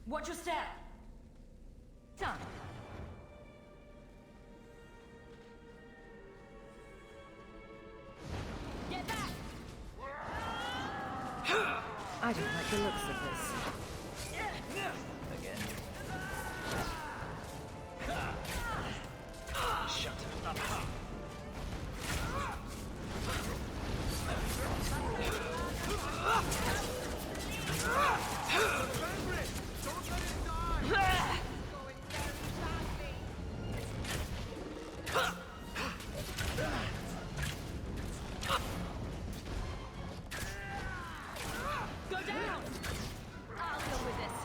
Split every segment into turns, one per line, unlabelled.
Watch your step! Done. Get back! I don't like the looks of this.
Again. Shut up.
Go down! I'll deal with this.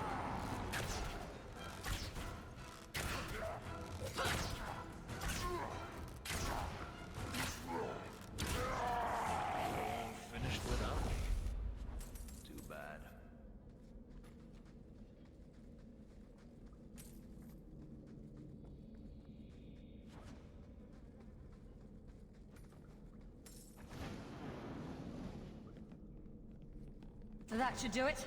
Finished without me. Too bad.
That should do it.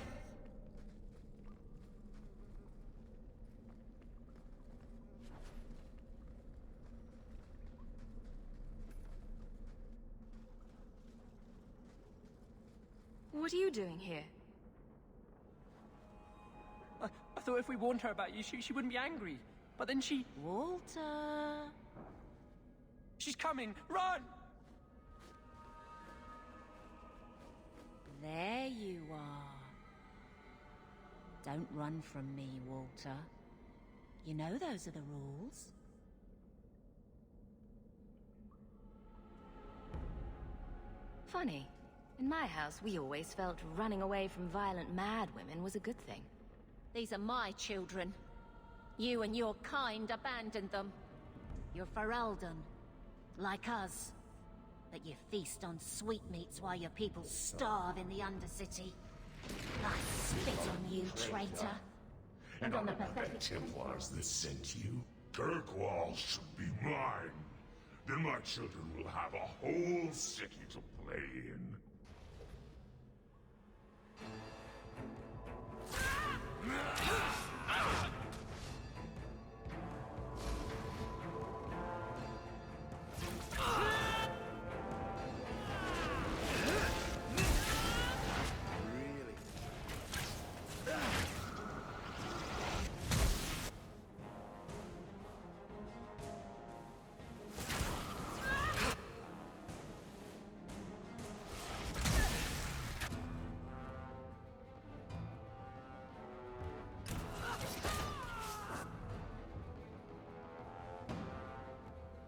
What are you doing here?
I thought if we warned her about you, she wouldn't be angry. But then she...
Walter...
She's coming! Run!
There you are. Don't run from me, Walter. You know those are the rules. Funny. In my house, we always felt running away from violent mad women was a good thing. These are my children. You and your kind abandoned them. You're Ferelden, like us. But you feast on sweetmeats while your people starve in the Undercity. I spit on you, traitor.
And on the Templars that sent you. Kirkwall should be mine. Then my children will have a whole city to play in.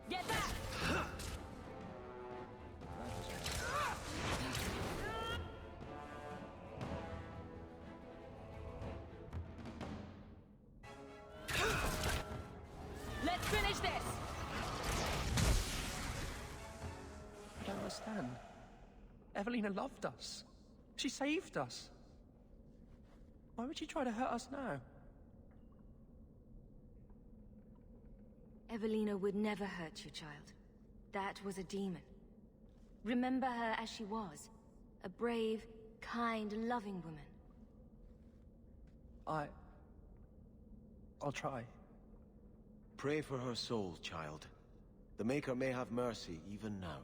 Get back! Let's finish this!
I don't understand. Evelina loved us. She saved us. Why would she try to hurt us now?
Evelina would never hurt you, child. That was a demon. Remember her as she was. A brave, kind, loving woman.
I'll try.
Pray for her soul, child. The Maker may have mercy even now.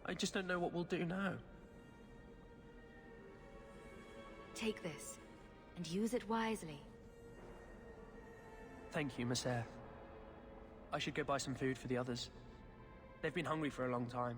I just don't know what we'll do now.
Take this, and use it wisely.
Thank you, Messer. I should go buy some food for the others. They've been hungry for a long time.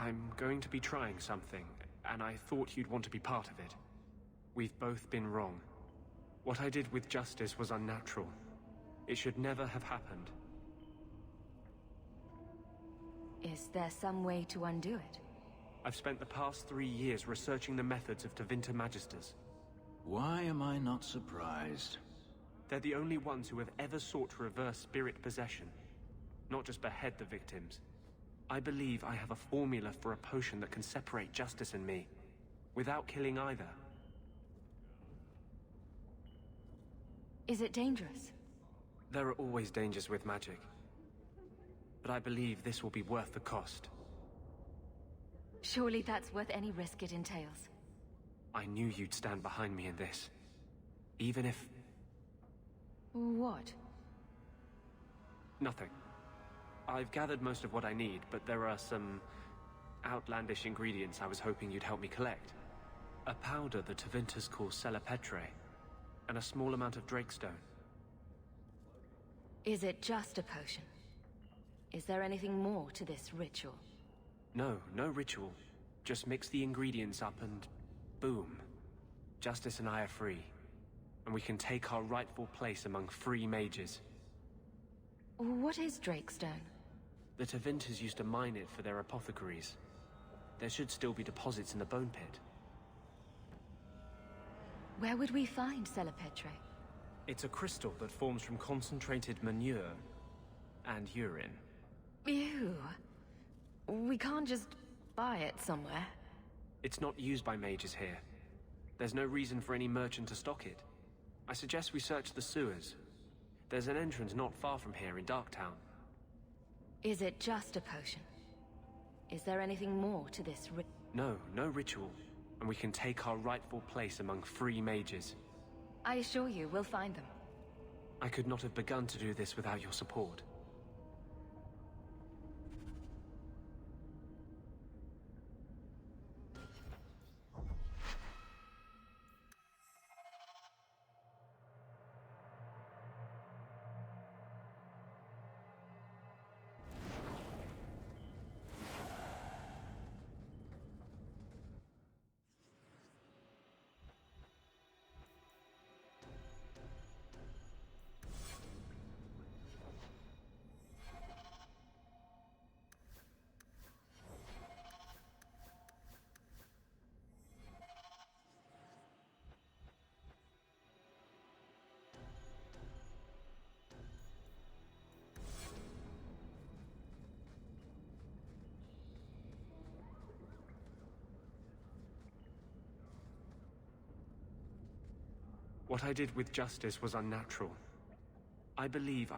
I'm going to be trying something, and I thought you'd want to be part of it. We've both been wrong. What I did with Justice was unnatural. It should never have happened.
Is there some way to undo it?
I've spent the past 3 years researching the methods of Tevinter Magisters.
Why am I not surprised?
They're the only ones who have ever sought to reverse spirit possession, not just behead the victims. I believe I have a formula for a potion that can separate Justice and me, without killing either.
Is it dangerous?
There are always dangers with magic. But I believe this will be worth the cost.
Surely that's worth any risk it entails.
I knew you'd stand behind me in this. Even if...
What?
Nothing. I've gathered most of what I need, but there are some outlandish ingredients I was hoping you'd help me collect. A powder the Tevinters call Celepetre, and a small amount of Drakestone.
Is it just a potion? Is there anything more to this ritual?
No, no ritual. Just mix the ingredients up and... boom. Justice and I are free. And we can take our rightful place among free mages.
What is Drakestone?
The Tevinters used to mine it for their apothecaries. There should still be deposits in the bone pit.
Where would we find Celepetre?
It's a crystal that forms from concentrated manure and urine.
Ew. We can't just buy it somewhere.
It's not used by mages here. There's no reason for any merchant to stock it. I suggest we search the sewers. There's an entrance not far from here in Darktown.
Is it just a potion? Is there anything more to this
No, no ritual. And we can take our rightful place among free mages.
I assure you, we'll find them.
I could not have begun to do this without your support. What I did with Justice was unnatural. I believe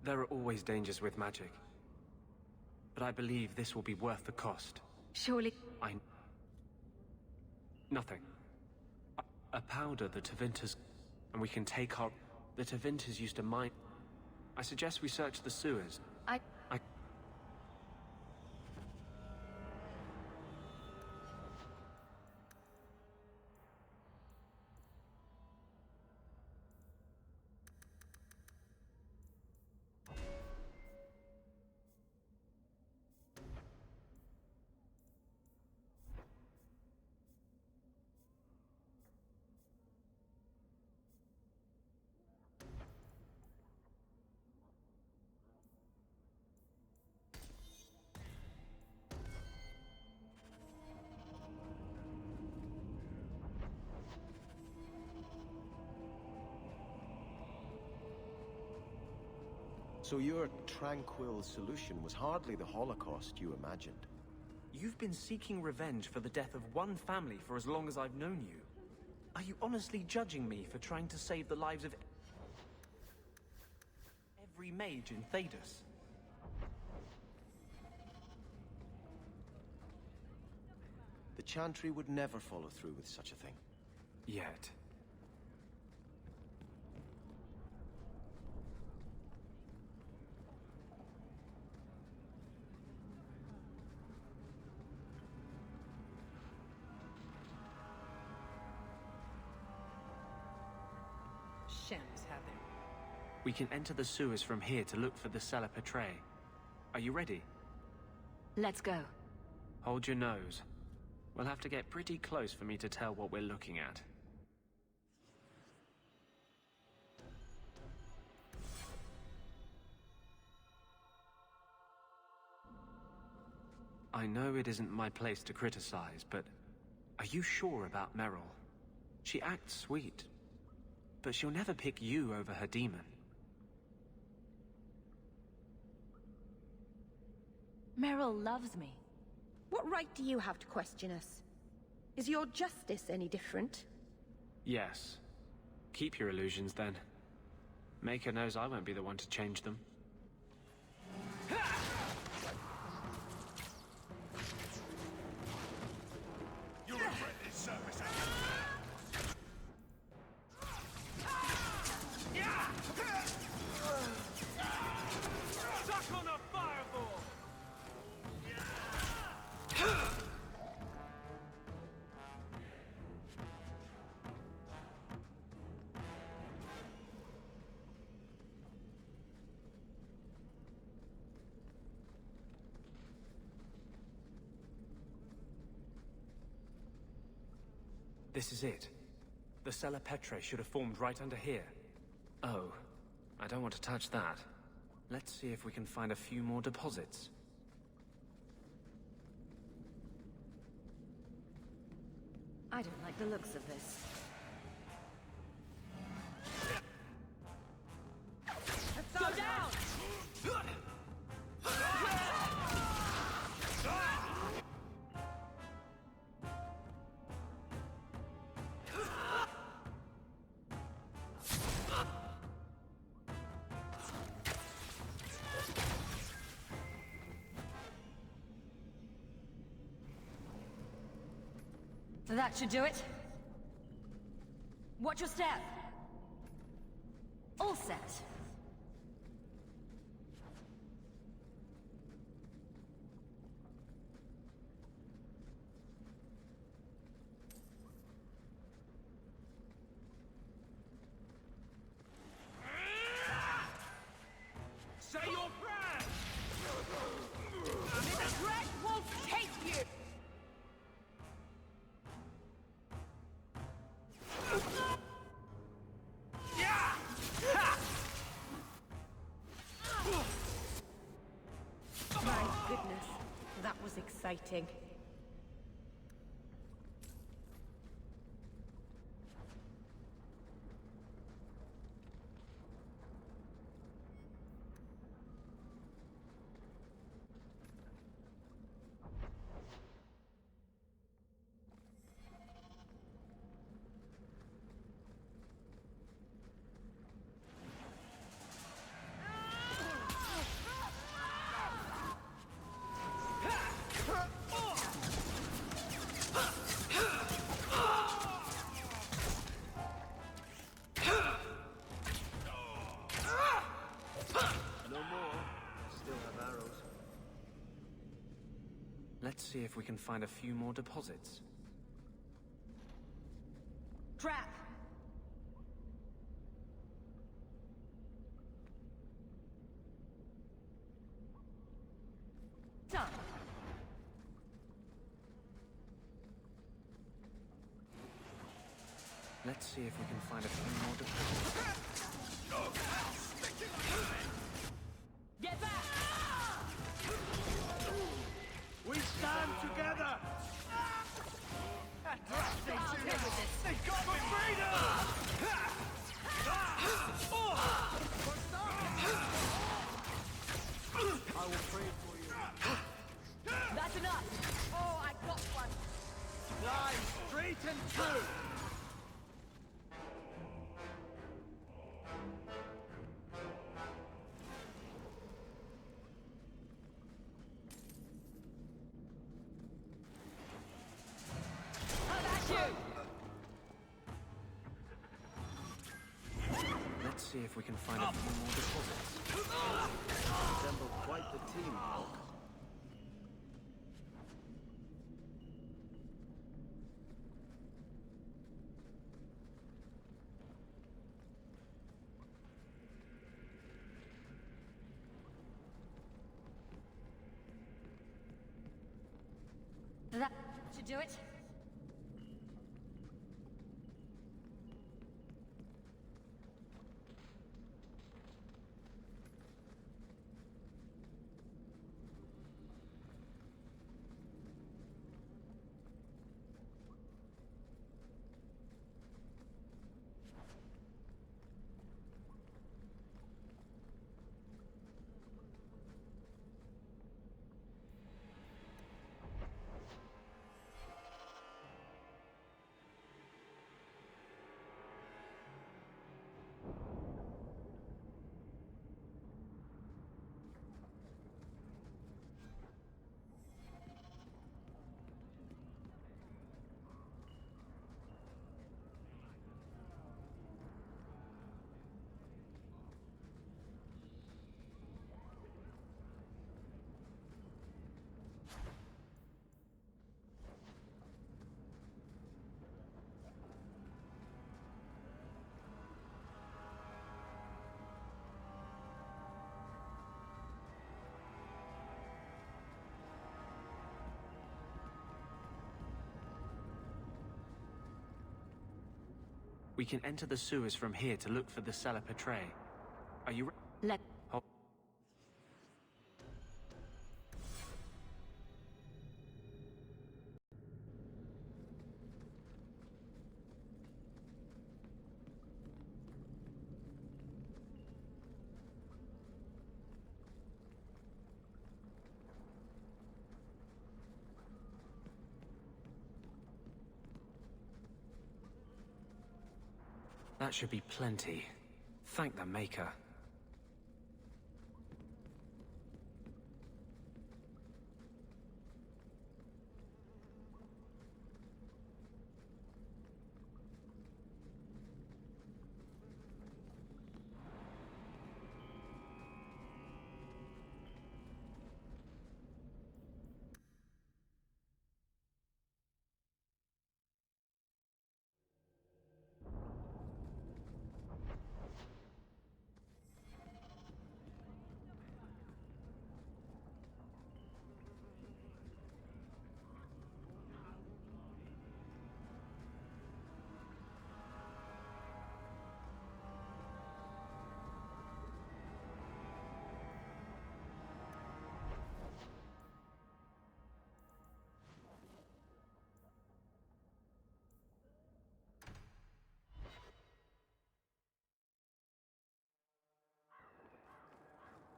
there are always dangers with magic. But I believe this will be worth the cost.
Surely...
Nothing. A powder the Tevinters... And we can take our... The Tevinters used to mine... I suggest we search the sewers.
I...
So your tranquil solution was hardly the Holocaust you imagined.
You've been seeking revenge for the death of one family for as long as I've known you. Are you honestly judging me for trying to save the lives of every mage in Thedas?
The Chantry would never follow through with such a thing.
Yet.
Shems have them.
We can enter the sewers from here to look for the Celepetre. Are you ready?
Let's go.
Hold your nose. We'll have to get pretty close for me to tell what we're looking at. I know it isn't my place to criticize, but are you sure about Meryl? She acts sweet, but she'll never pick you over her demon.
Meryl loves me. What right do you have to question us? Is your justice any different?
Yes. Keep your illusions, then. Maker knows I won't be the one to change them.
You'll regret this service.
Stuck on a fireball! This is it. The Cella Petrae should have formed right under here. Oh, I don't want to touch that. Let's see if we can find a few more deposits.
I don't like the looks of this. Go down! That should do it. Watch your step. All set.
Say your prayers!
The dread will take you! My goodness, that was exciting.
Let's see if we can find a few more deposits.
Trap! Done.
Let's see if we can find a few more deposits.
Get back!
We stand together!
They've
got me! I will pray for you.
That's enough! Oh, I got one!
Fly straight and true!
Let's see if we can find a few more deposits.
Resemble quite the team, Hulk.
That should do it.
We can enter the sewers from here to look for the Cellar Petre. Are you
Let...
Hold. That should be plenty. Thank the Maker.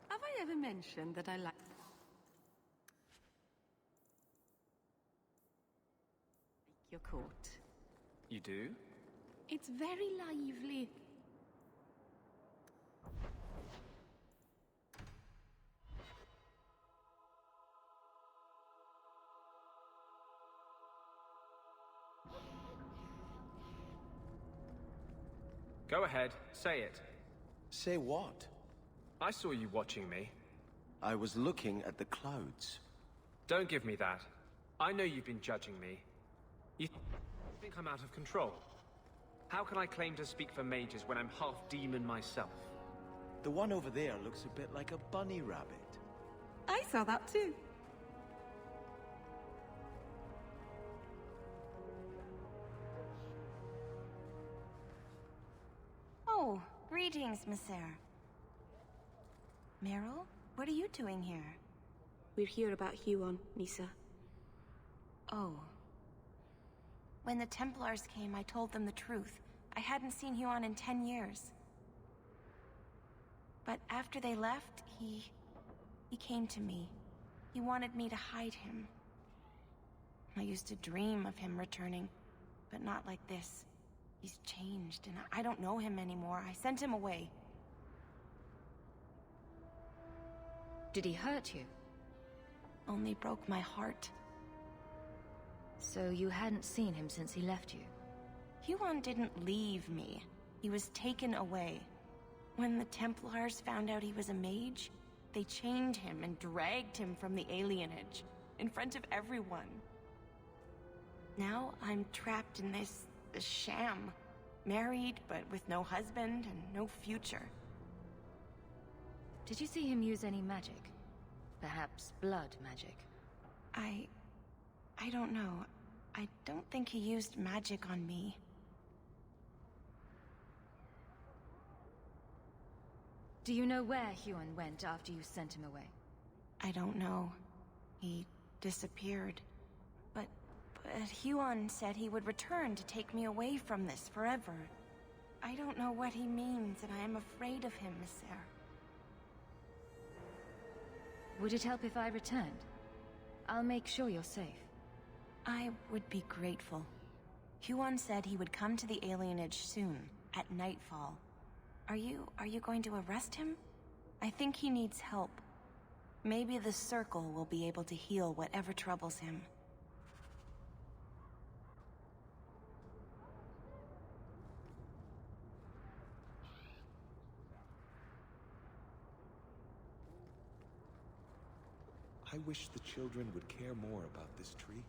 Have I ever mentioned that I like your court?
You do?
It's very lively.
Go ahead, say it.
Say what?
I saw you watching me.
I was looking at the clouds.
Don't give me that. I know you've been judging me. You think I'm out of control? How can I claim to speak for mages when I'm half demon myself?
The one over there looks a bit like a bunny rabbit.
I saw that too.
Oh, greetings, Messer. Meryl, what are you doing here?
We're here about Huon, Nisa.
Oh. When the Templars came, I told them the truth. I hadn't seen Huon in 10 years. But after they left, he came to me. He wanted me to hide him. I used to dream of him returning, but not like this. He's changed, and I don't know him anymore. I sent him away.
Did he hurt you?
Only broke my heart.
So you hadn't seen him since he left you?
Huon didn't leave me. He was taken away. When the Templars found out he was a mage, they chained him and dragged him from the alienage, in front of everyone. Now I'm trapped in this sham. Married, but with no husband and no future.
Did you see him use any magic? Perhaps blood magic?
I don't know. I don't think he used magic on me.
Do you know where Huon went after you sent him away?
I don't know. He disappeared. But Huon said he would return to take me away from this forever. I don't know what he means, and I am afraid of him, Mister.
Would it help if I returned? I'll make sure you're safe.
I would be grateful. Huon said he would come to the alienage soon, at nightfall. Are you going to arrest him? I think he needs help. Maybe the Circle will be able to heal whatever troubles him.
I wish the children would care more about this tree.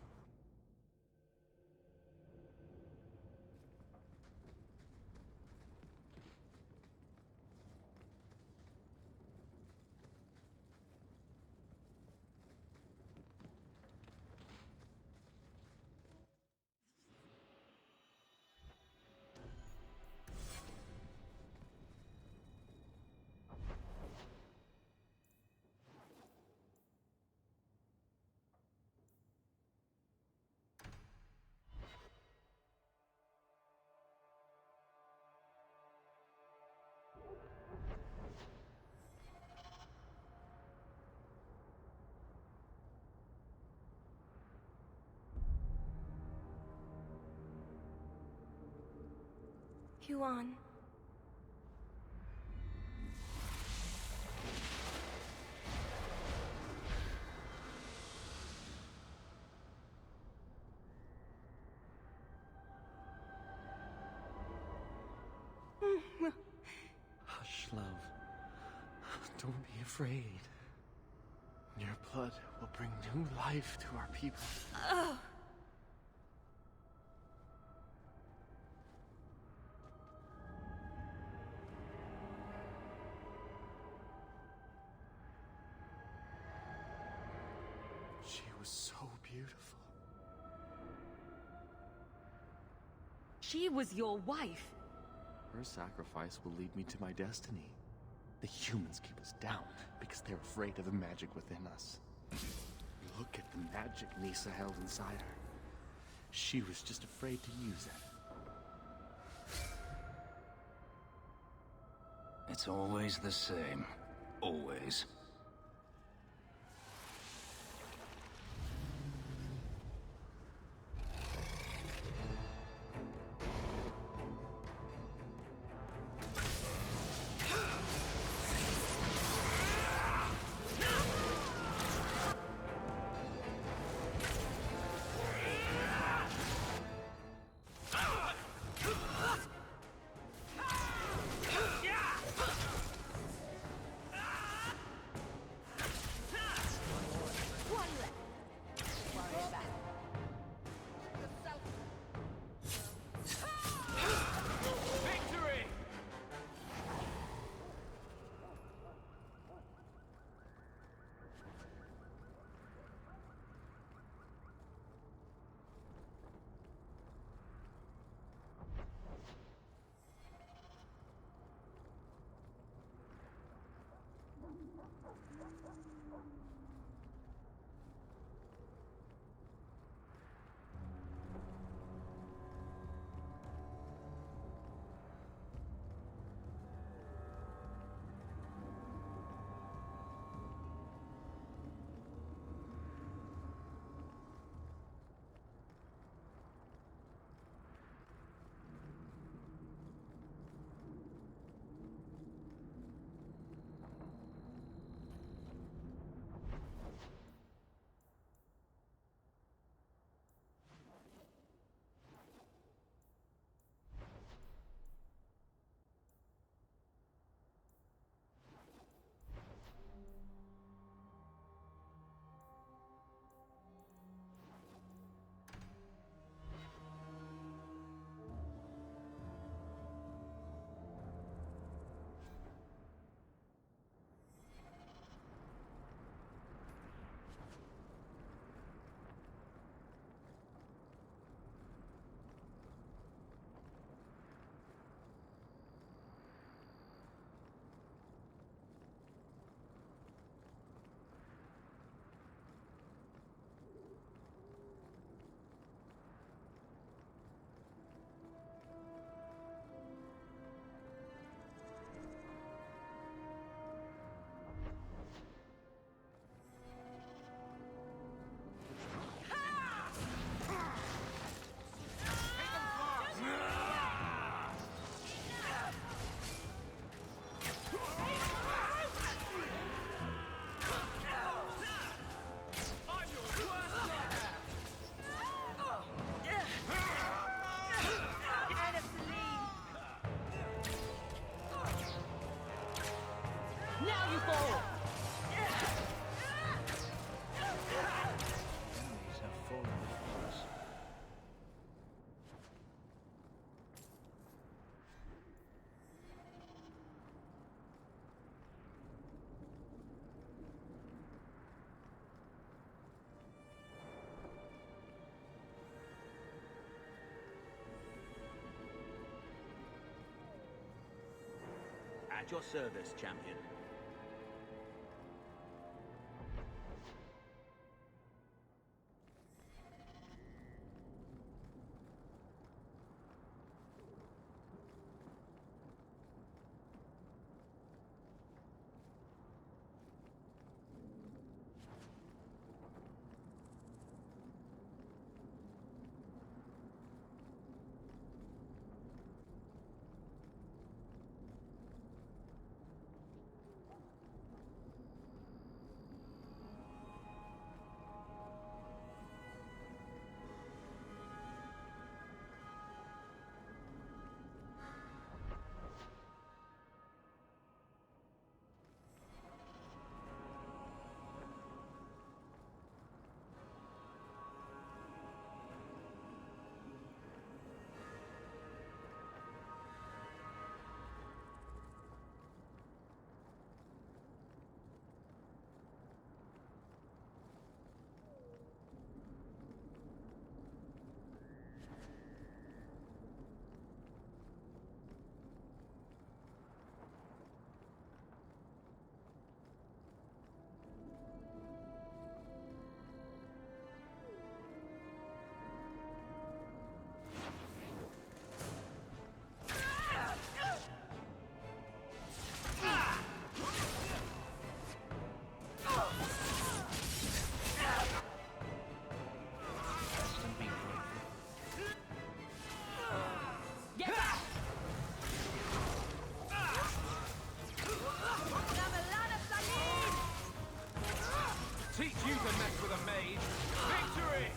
Huon.
Hush, love. Don't be afraid. Your blood will bring new life to our people. She was so beautiful.
She was your wife.
Her sacrifice will lead me to my destiny. The humans keep us down because they're afraid of the magic within us. Look at the magic Nisa held inside her. She was just afraid to use it.
It's always the same. Always.
Now you fall!
Enemies have fallen before us.
At your service, champion.
Teach you to mess with a mage. Victory!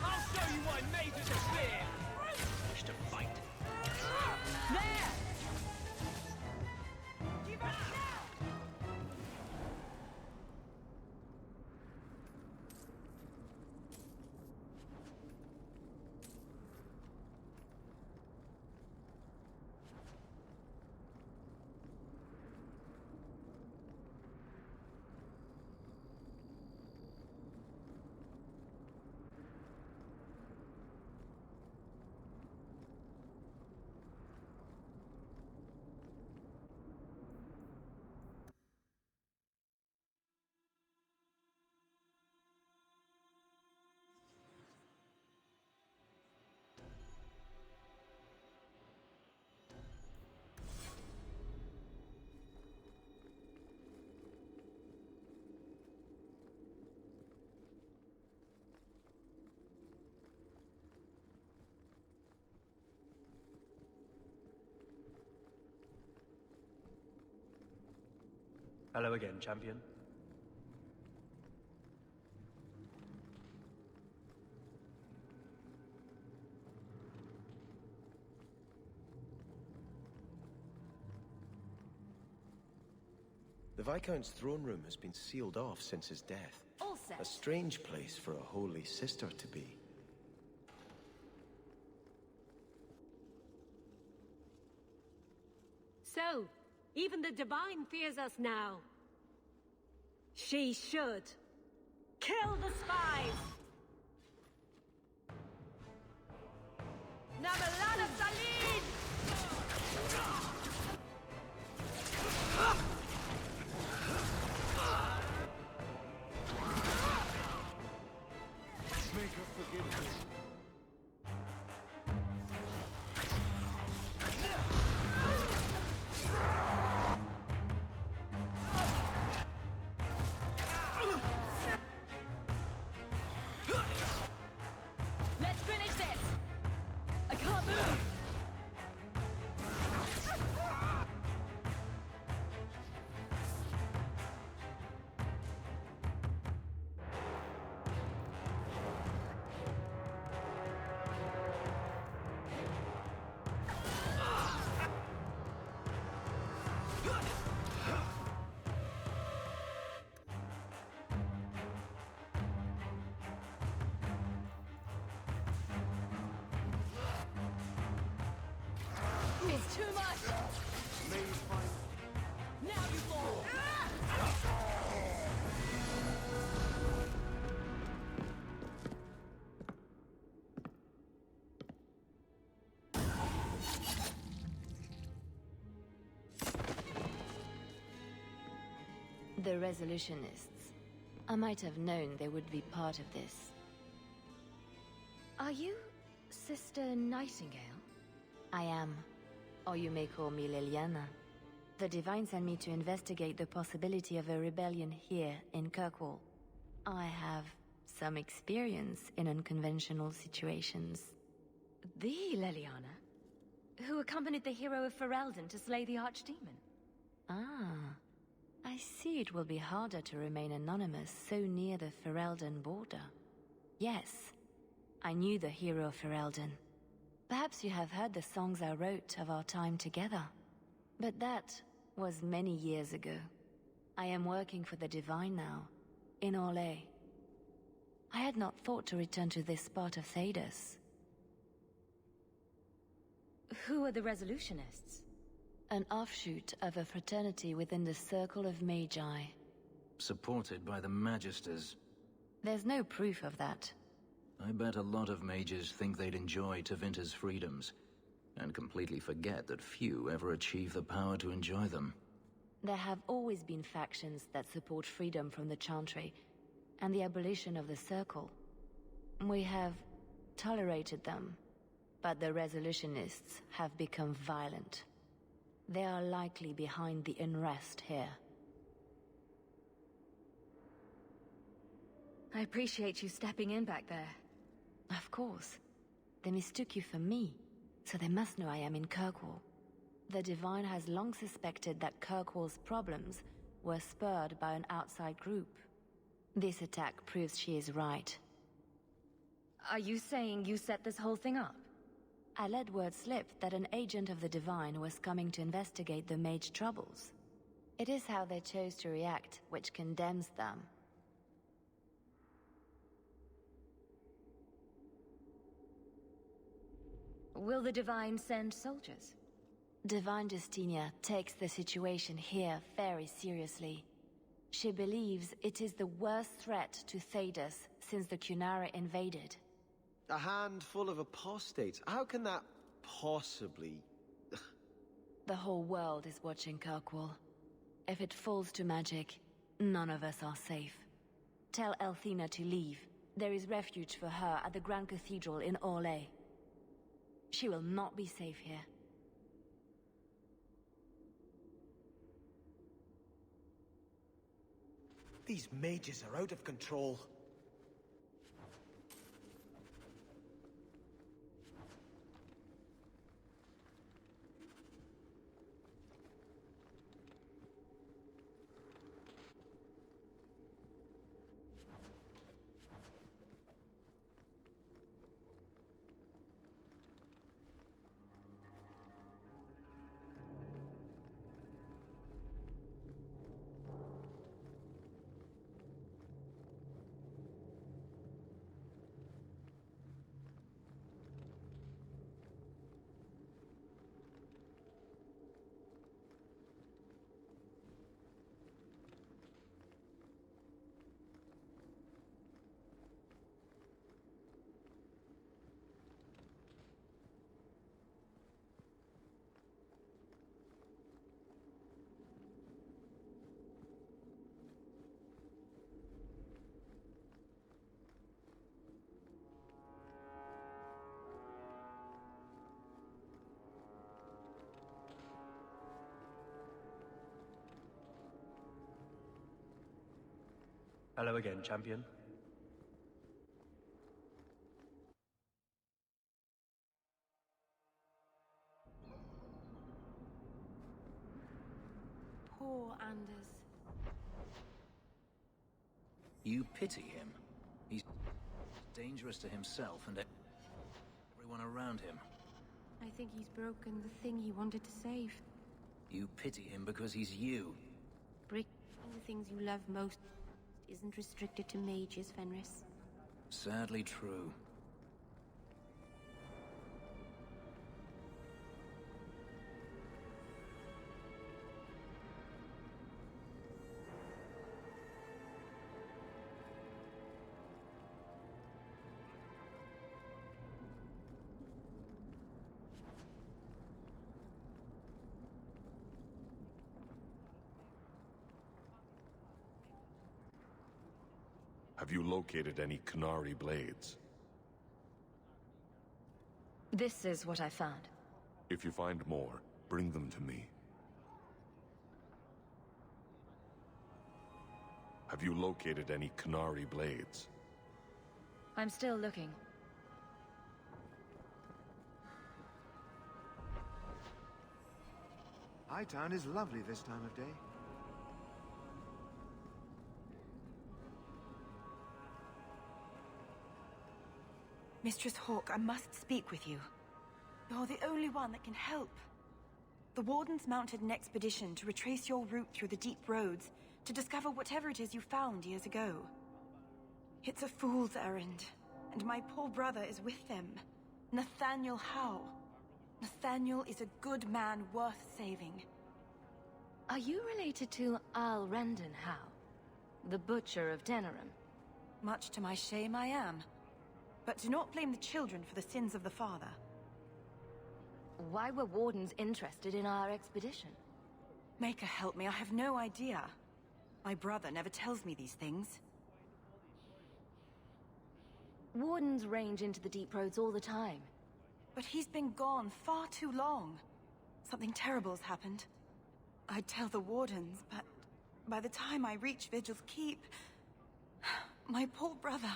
I'll show you why mages are feared.
Wish to fight.
There!
Hello again, champion.
The Viscount's throne room has been sealed off since his death.
All set.
A strange place for a holy sister to be.
So, even the Divine fears us now. She should. Kill the spies!
Namalana Salin!
Make her forgive me.
Let's finish this! I can't move! is too much! Now you fall!
The Resolutionists. I might have known they would be part of this.
Are you Sister Nightingale?
I am. Or you may call me Leliana. The Divine sent me to investigate the possibility of a rebellion here in Kirkwall. I have some experience in unconventional situations.
The Leliana? Who accompanied the hero of Ferelden to slay the Archdemon?
Ah. I see it will be harder to remain anonymous so near the Ferelden border. Yes, I knew the hero of Ferelden. Perhaps you have heard the songs I wrote of our time together. But that was many years ago. I am working for the Divine now, in Orlais. I had not thought to return to this part of Thedas.
Who are the Resolutionists?
An offshoot of a fraternity within the Circle of Magi.
Supported by the Magisters.
There's no proof of that.
I bet a lot of mages think they'd enjoy Tevinter's freedoms, and completely forget that few ever achieve the power to enjoy them.
There have always been factions that support freedom from the Chantry, and the abolition of the Circle. We have tolerated them, but the Resolutionists have become violent. They are likely behind the unrest here.
I appreciate you stepping in back there.
Of course. They mistook you for me, so they must know I am in Kirkwall. The Divine has long suspected that Kirkwall's problems were spurred by an outside group. This attack proves she is right.
Are you saying you set this whole thing up?
I let word slip that an agent of the Divine was coming to investigate the mage troubles. It is how they chose to react which condemns them.
Will the Divine send soldiers?
Divine Justinia takes the situation here very seriously. She believes it is the worst threat to Thedas since the Cunara invaded.
A handful of apostates? How can that possibly...
The whole world is watching Kirkwall. If it falls to magic, none of us are safe. Tell Elthina to leave. There is refuge for her at the Grand Cathedral in Orlais. She will not be safe here.
These mages are out of control.
Hello again, champion.
Poor Anders.
You pity him. He's dangerous to himself and everyone around him.
I think he's broken the thing he wanted to save.
You pity him because he's you.
Breaking the things you love most isn't restricted to mages, Fenris.
Sadly true.
Have you located any Canary blades?
This is what I found.
If you find more, bring them to me. Have you located any Canary blades?
I'm still looking.
Hightown is lovely this time of day.
Mistress Hawke, I must speak with you. You're the only one that can help. The Wardens mounted an expedition to retrace your route through the deep roads to discover whatever it is you found years ago. It's a fool's errand, and my poor brother is with them. Nathaniel Howe. Nathaniel is a good man worth saving.
Are you related to Al Rendon Howe, the butcher of Denerim?
Much to my shame, I am. But do not blame the children for the sins of the father.
Why were Wardens interested in our expedition?
Maker help me, I have no idea. My brother never tells me these things.
Wardens range into the deep roads all the time.
But he's been gone far too long. Something terrible has happened. I'd tell the Wardens, but by the time I reach Vigil's Keep, my poor brother...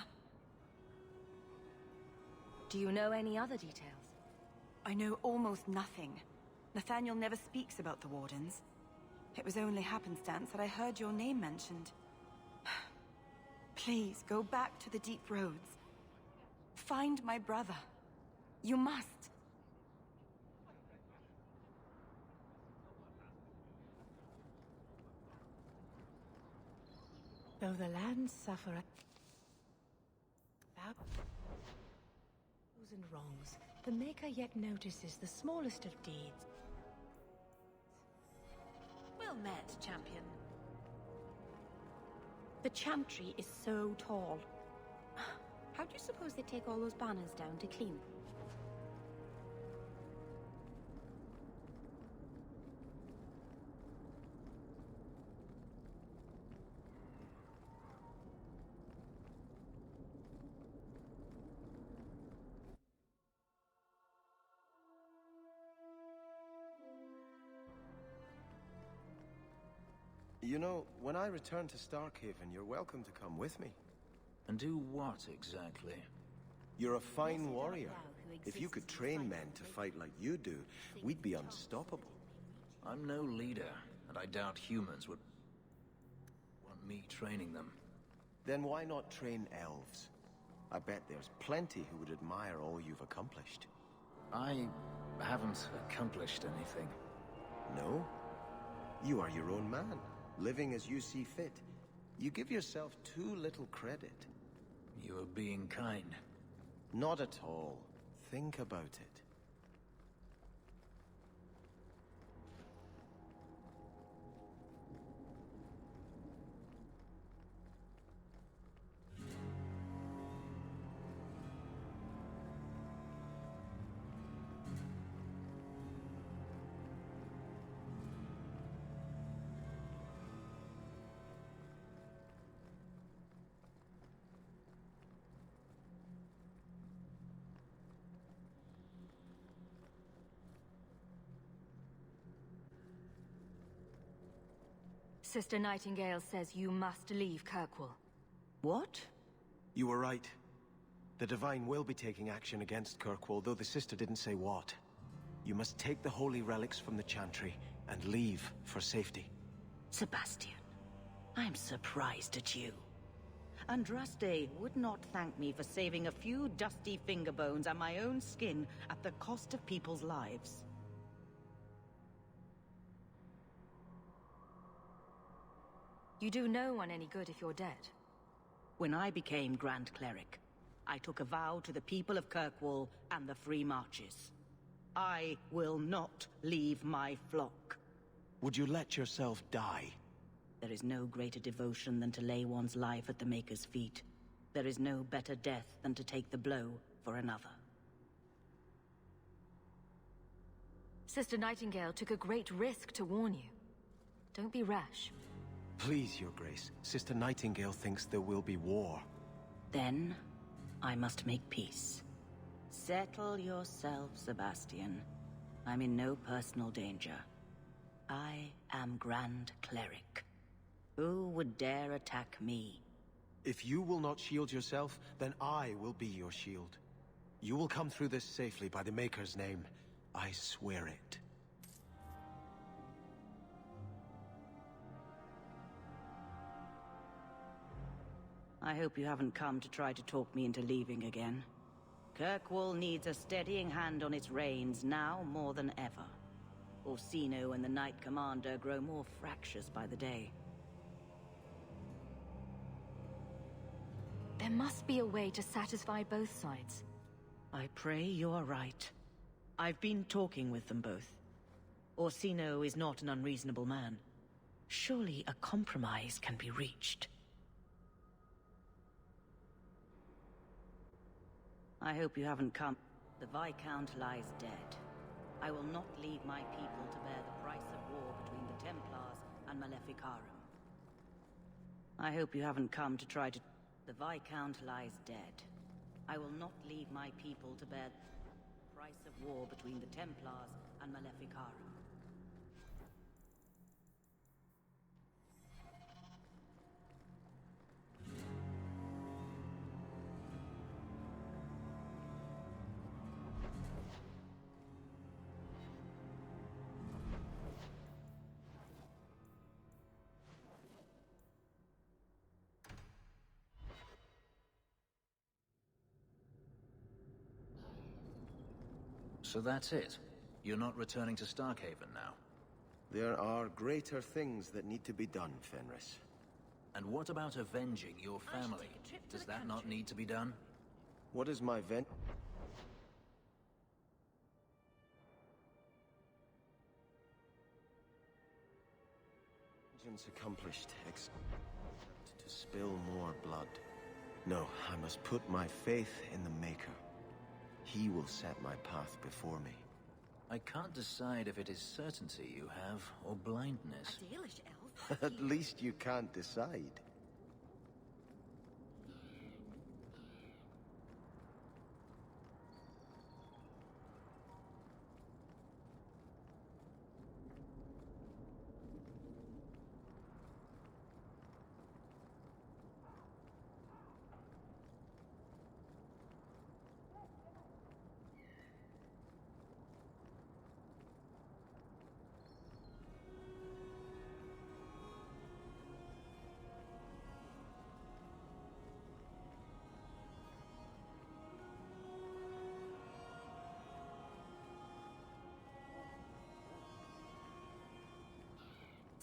Do you know any other details?
I know almost nothing. Nathaniel never speaks about the Wardens. It was only happenstance that I heard your name mentioned. Please, go back to the deep roads. Find my brother. You must.
Though the lands suffer and wrongs, the Maker yet notices the smallest of deeds.
Well met, champion.
The Chantry is so tall. How do you suppose they take all those banners down to clean them?
You know, when I return to Starkhaven, you're welcome to come with me.
And do what, exactly?
You're a fine warrior. If you could train men to fight like you do, we'd be unstoppable.
I'm no leader, and I doubt humans would want me training them.
Then why not train elves? I bet there's plenty who would admire all you've accomplished.
I haven't accomplished anything.
No? You are your own man, living as you see fit. You give yourself too little credit.
You are being kind.
Not at all. Think about it.
Sister Nightingale says you must leave Kirkwall.
What? You were right. The Divine will be taking action against Kirkwall, though the sister didn't say what. You must take the holy relics from the Chantry and leave for safety.
Sebastian, I'm surprised at you. Andraste would not thank me for saving a few dusty finger bones and my own skin at the cost of people's lives.
You do no one any good if you're dead.
When I became Grand Cleric, I took a vow to the people of Kirkwall and the Free Marches. I will not leave my flock.
Would you let yourself die?
There is no greater devotion than to lay one's life at the Maker's feet. There is no better death than to take the blow for another.
Sister Nightingale took a great risk to warn you. Don't be rash.
Please, Your Grace. Sister Nightingale thinks there will be war.
Then, I must make peace. Settle yourself, Sebastian. I'm in no personal danger. I am Grand Cleric. Who would dare attack me?
If you will not shield yourself, then I will be your shield. You will come through this safely by the Maker's name. I swear it.
I hope you haven't come to try to talk me into leaving again. Kirkwall needs a steadying hand on its reins now more than ever. Orsino and the Knight Commander grow more fractious by the day.
There must be a way to satisfy both sides.
I pray you are right. I've been talking with them both. Orsino is not an unreasonable man. Surely a compromise can be reached. I hope you haven't come. The Viscount lies dead. I will not leave my people to bear the price of war between the Templars and Maleficarum. I hope you haven't come to try to... The Viscount lies dead. I will not leave my people to bear the price of war between the Templars and Maleficarum.
So that's it? You're not returning to Starkhaven now?
There are greater things that need to be done, Fenris.
And what about avenging your family? Does that not need to be done?
What is my vengeance accomplished, except to spill more blood? No, I must put my faith in the Maker. He will set my path before me.
I can't decide if it is certainty you have, or blindness.
A Dalish elf?
At least you can't decide.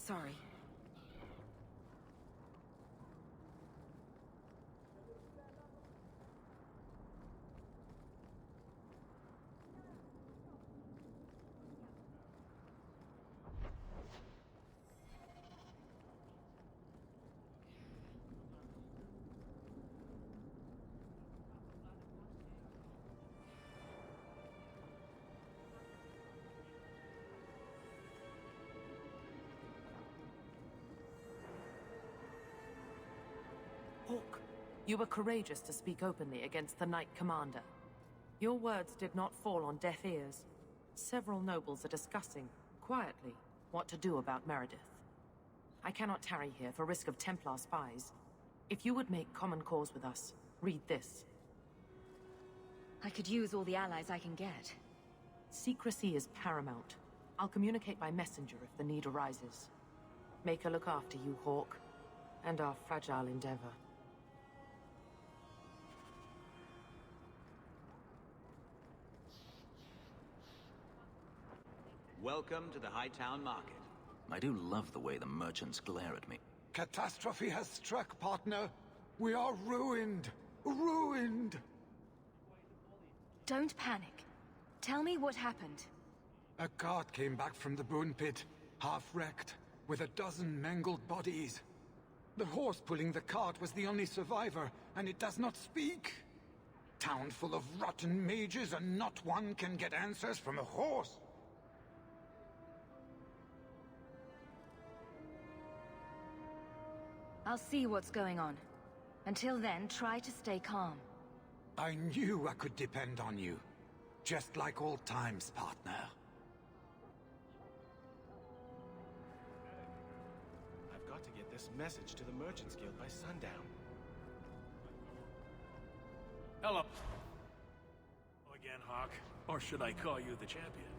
Sorry.
Hawk, you were courageous to speak openly against the Knight Commander. Your words did not fall on deaf ears. Several nobles are discussing, quietly, what to do about Meredith. I cannot tarry here for risk of Templar spies. If you would make common cause with us, read this.
I could use all the allies I can get.
Secrecy is paramount. I'll communicate by messenger if the need arises. Maker look after you, Hawk, and our fragile endeavor.
Welcome to the Hightown Market.
I do love the way the merchants glare at me.
Catastrophe has struck, partner. We are ruined. Ruined!
Don't panic. Tell me what happened.
A cart came back from the Boon Pit, half-wrecked, with a dozen mangled bodies. The horse pulling the cart was the only survivor, and it does not speak. Town full of rotten mages, and not one can get answers from a horse.
I'll see what's going on. Until then, try to stay calm.
I knew I could depend on you. Just like old times, partner.
I've got to get this message to the Merchants Guild by sundown.
Hello. Again, Hawk. Or should I call you the champion?